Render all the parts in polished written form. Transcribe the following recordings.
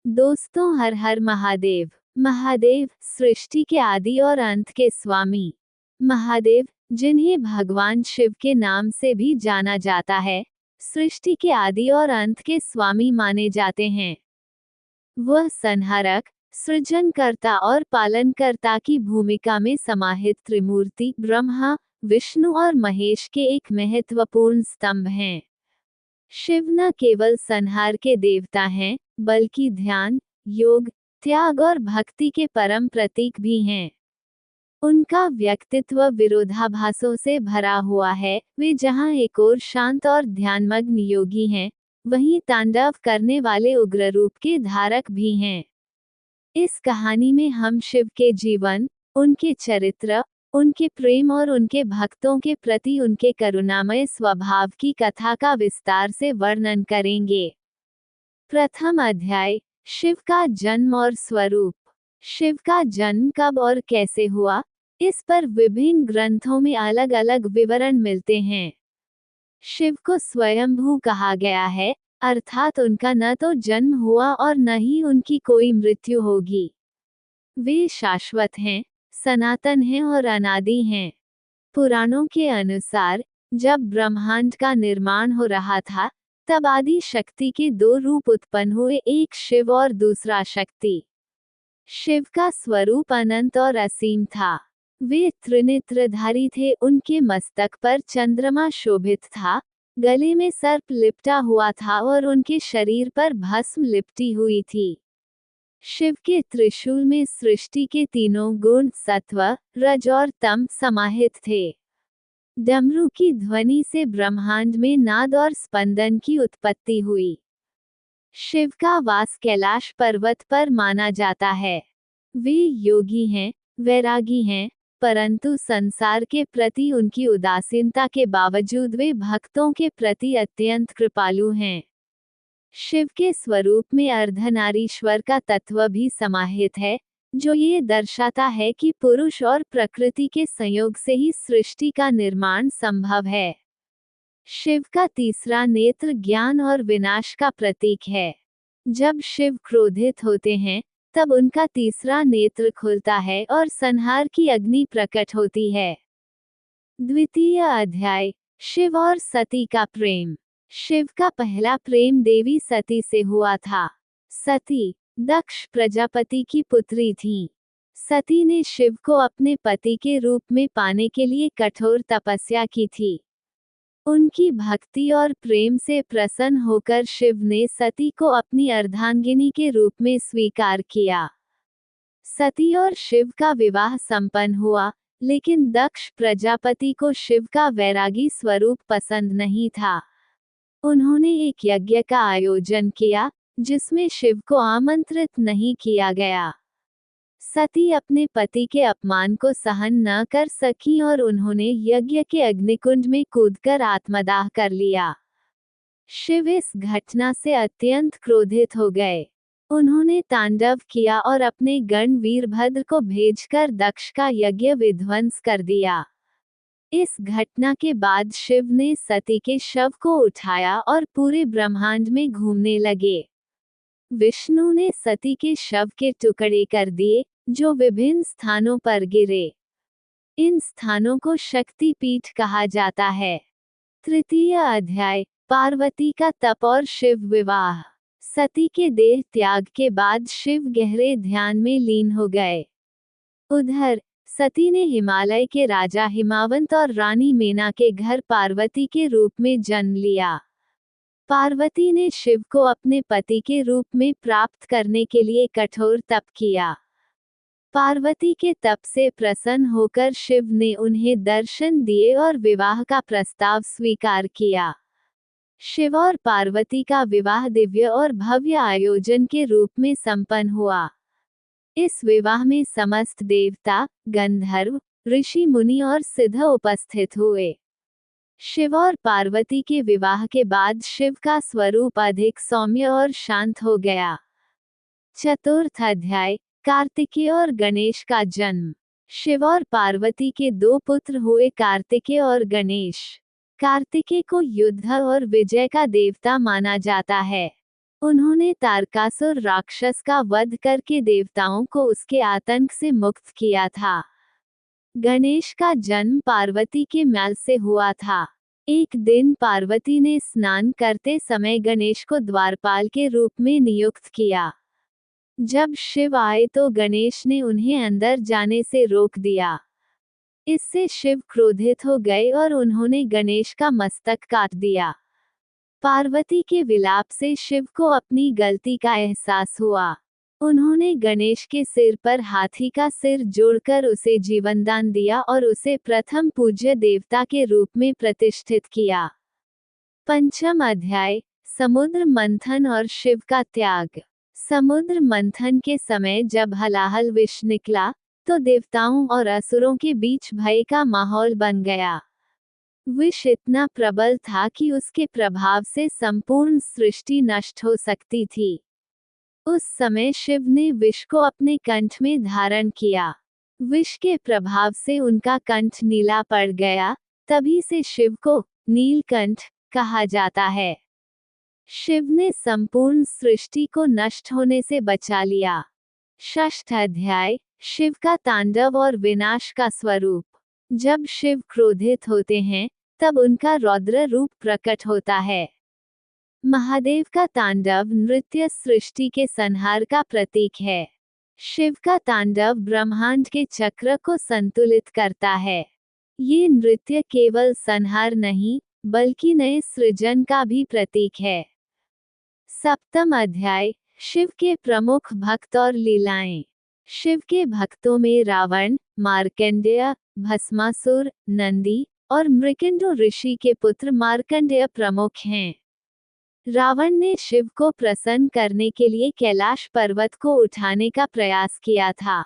दोस्तों, हर हर महादेव। महादेव सृष्टि के आदि और अंत के स्वामी। महादेव, जिन्हें भगवान शिव के नाम से भी जाना जाता है, सृष्टि के आदि और अंत के स्वामी माने जाते हैं। वह संहारक, सृजनकर्ता और पालनकर्ता की भूमिका में समाहित त्रिमूर्ति ब्रह्मा, विष्णु और महेश के एक महत्वपूर्ण स्तंभ हैं। शिव न केवल संहार के देवता हैं, बल्कि ध्यान, योग, त्याग और भक्ति के परम प्रतीक भी हैं। उनका व्यक्तित्व विरोधाभासों से भरा हुआ है। वे जहाँ एक ओर शांत और ध्यानमग्न योगी हैं, वहीं तांडव करने वाले उग्र रूप के धारक भी हैं। इस कहानी में हम शिव के जीवन, उनके चरित्र, उनके प्रेम और उनके भक्तों के प्रति उनके करुणामय स्वभाव की कथा का विस्तार से वर्णन करेंगे। प्रथम अध्याय, शिव का जन्म और स्वरूप। शिव का जन्म कब और कैसे हुआ, इस पर विभिन्न ग्रंथों में अलग अलग विवरण मिलते हैं। शिव को स्वयंभू कहा गया है, अर्थात उनका न तो जन्म हुआ और न ही उनकी कोई मृत्यु होगी। वे शाश्वत हैं, सनातन हैं और अनादि हैं। पुराणों के अनुसार जब ब्रह्मांड का निर्माण हो रहा था, तब आदि शक्ति के दो रूप उत्पन्न हुए, एक शिव और दूसरा शक्ति। शिव का स्वरूप अनंत और असीम था। वे त्रिनेत्रधारी थे। उनके मस्तक पर चंद्रमा शोभित था, गले में सर्प लिपटा हुआ था और उनके शरीर पर भस्म लिपटी हुई थी। शिव के त्रिशूल में सृष्टि के तीनों गुण सत्व, रज और तम समाहित थे। डमरू की ध्वनि से ब्रह्मांड में नाद और स्पंदन की उत्पत्ति हुई। शिव का वास कैलाश पर्वत पर माना जाता है। वे योगी हैं, वैरागी हैं, परंतु संसार के प्रति उनकी उदासीनता के बावजूद वे भक्तों के प्रति अत्यंत कृपालु हैं। शिव के स्वरूप में अर्धनारीश्वर का तत्व भी समाहित है, जो ये दर्शाता है कि पुरुष और प्रकृति के संयोग से ही सृष्टि का निर्माण संभव है। शिव का तीसरा नेत्र ज्ञान और विनाश का प्रतीक है। जब शिव क्रोधित होते हैं, तब उनका तीसरा नेत्र खुलता है और संहार की अग्नि प्रकट होती है। द्वितीय अध्याय, शिव और सती का प्रेम। शिव का पहला प्रेम देवी सती से हुआ था। सती दक्ष प्रजापति की पुत्री थीं। सती ने शिव को अपने पति के रूप में पाने के लिए कठोर तपस्या की थी। उनकी भक्ति और प्रेम से प्रसन्न होकर शिव ने सती को अपनी अर्धांगिनी के रूप में स्वीकार किया। सती और शिव का विवाह संपन्न हुआ, लेकिन दक्ष प्रजापति को शिव का वैरागी स्वरूप पसंद नहीं था। उन्होंने एक यज्ञ का आयोजन किया, जिसमें शिव को आमंत्रित नहीं किया गया। सती अपने पति के अपमान को सहन न कर सकी और उन्होंने यज्ञ के अग्निकुंड में कूदकर आत्मदाह कर लिया। शिव इस घटना से अत्यंत क्रोधित हो गए। उन्होंने तांडव किया और अपने गण वीरभद्र को भेजकर दक्ष का यज्ञ विध्वंस कर दिया। इस घटना के बाद शिव ने सती के शव को उठाया और पूरे ब्रह्मांड में घूमने लगे। विष्णु ने सती के शव के टुकड़े कर दिए, जो विभिन्न स्थानों पर गिरे। इन स्थानों को शक्ति पीठ कहा जाता है। तृतीय अध्याय, पार्वती का तप और शिव विवाह। सती के देह त्याग के बाद शिव गहरे ध्यान में लीन हो गए। उधर सती ने हिमालय के राजा हिमावंत और रानी मेना के घर पार्वती के रूप में जन्म लिया। पार्वती ने शिव को अपने पति के रूप में प्राप्त करने के लिए कठोर तप किया। पार्वती के तप से प्रसन्न होकर शिव ने उन्हें दर्शन दिए और विवाह का प्रस्ताव स्वीकार किया। शिव और पार्वती का विवाह दिव्य और भव्य आयोजन के रूप में संपन्न हुआ। इस विवाह में समस्त देवता, गंधर्व, ऋषि मुनि और सिद्ध उपस्थित हुए। शिव और पार्वती के विवाह के बाद शिव का स्वरूप अधिक सौम्य और शांत हो गया। चतुर्थ अध्याय, कार्तिकेय और गणेश का जन्म। शिव और पार्वती के दो पुत्र हुए, कार्तिकेय और गणेश। कार्तिकेय को युद्ध और विजय का देवता माना जाता है। उन्होंने तारकासुर राक्षस का वध करके देवताओं को उसके आतंक से मुक्त किया था। गणेश का जन्म पार्वती के महल से हुआ था। एक दिन पार्वती ने स्नान करते समय गणेश को द्वारपाल के रूप में नियुक्त किया। जब शिव आए तो गणेश ने उन्हें अंदर जाने से रोक दिया। इससे शिव क्रोधित हो गए और उन्होंने गणेश का मस्तक काट दिया। पार्वती के विलाप से शिव को अपनी गलती का एहसास हुआ। उन्होंने गणेश के सिर पर हाथी का सिर जोड़कर उसे जीवनदान दिया और उसे प्रथम पूज्य देवता के रूप में प्रतिष्ठित किया। पंचम अध्याय, समुद्र मंथन और शिव का त्याग। समुद्र मंथन के समय जब हलाहल विष निकला तो देवताओं और असुरों के बीच भय का माहौल बन गया। विष इतना प्रबल था कि उसके प्रभाव से संपूर्ण सृष्टि नष्ट हो सकती थी। उस समय शिव ने विष को अपने कंठ में धारण किया। विष के प्रभाव से उनका कंठ नीला पड़ गया, तभी से शिव को नीलकंठ कहा जाता है। शिव ने संपूर्ण सृष्टि को नष्ट होने से बचा लिया। षष्ठ अध्याय, शिव का तांडव और विनाश का स्वरूप। जब शिव क्रोधित होते हैं तब उनका रौद्र रूप प्रकट होता है। महादेव का तांडव नृत्य सृष्टि के संहार का प्रतीक है। शिव का तांडव ब्रह्मांड के चक्र को संतुलित करता है। ये नृत्य केवल संहार नहीं बल्कि नए सृजन का भी प्रतीक है। सप्तम अध्याय, शिव के प्रमुख भक्त और लीलाएं। शिव के भक्तों में रावण, मार्कंडेय, भस्मासुर, नंदी और मृकंडु ऋषि के पुत्र मार्कंडेय प्रमुख हैं। रावण ने शिव को प्रसन्न करने के लिए कैलाश पर्वत को उठाने का प्रयास किया था।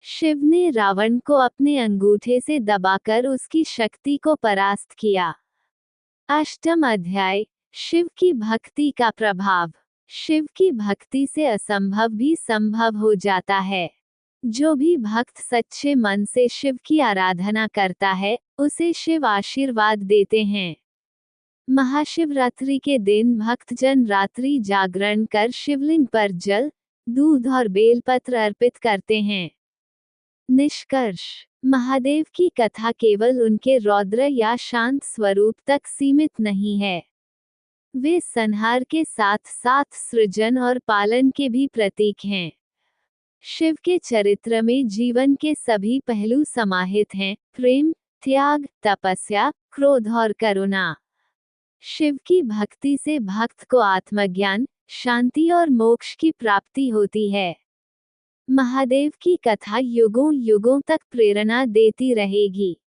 शिव ने रावण को अपने अंगूठे से दबाकर उसकी शक्ति को परास्त किया। अष्टम अध्याय, शिव की भक्ति का प्रभाव। शिव की भक्ति से असंभव भी संभव हो जाता है। जो भी भक्त सच्चे मन से शिव की आराधना करता है उसे शिव आशीर्वाद देते हैं। महाशिवरात्रि के दिन भक्तजन रात्रि जागरण कर शिवलिंग पर जल, दूध और बेलपत्र अर्पित करते हैं। निष्कर्ष, महादेव की कथा केवल उनके रौद्र या शांत स्वरूप तक सीमित नहीं है। वे संहार के साथ साथ सृजन और पालन के भी प्रतीक हैं। शिव के चरित्र में जीवन के सभी पहलू समाहित हैं: प्रेम, त्याग, तपस्या, क्रोध और करुणा। शिव की भक्ति से भक्त को आत्मज्ञान, शांति और मोक्ष की प्राप्ति होती है। महादेव की कथा युगों युगों तक प्रेरणा देती रहेगी।